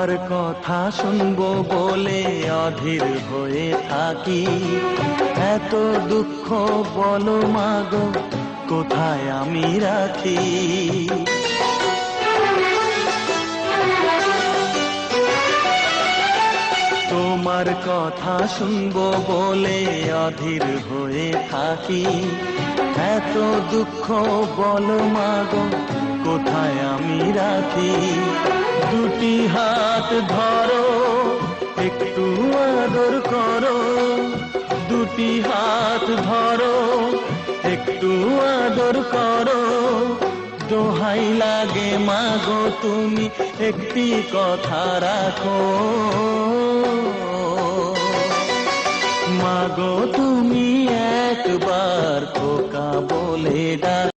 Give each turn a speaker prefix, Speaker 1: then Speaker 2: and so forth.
Speaker 1: তোমার কথা শুনবো বলে অধীর হয়ে থাকি। এত দুঃখ বলো মাগো কোথায় আমি রাখি। তোমার কথা শুনবো বলে অধীর হয়ে থাকি। এত দুঃখ বলো মাগো কোথায় আমি রাখি। দুটি হাত ধরো একটু আদর করো, দুটি হাত ধরো একটু আদর করো। দোহাই লাগে মাগো তুমি একটি কথা রাখো। মাগো তুমি একবার খোকা বলে ডাকো।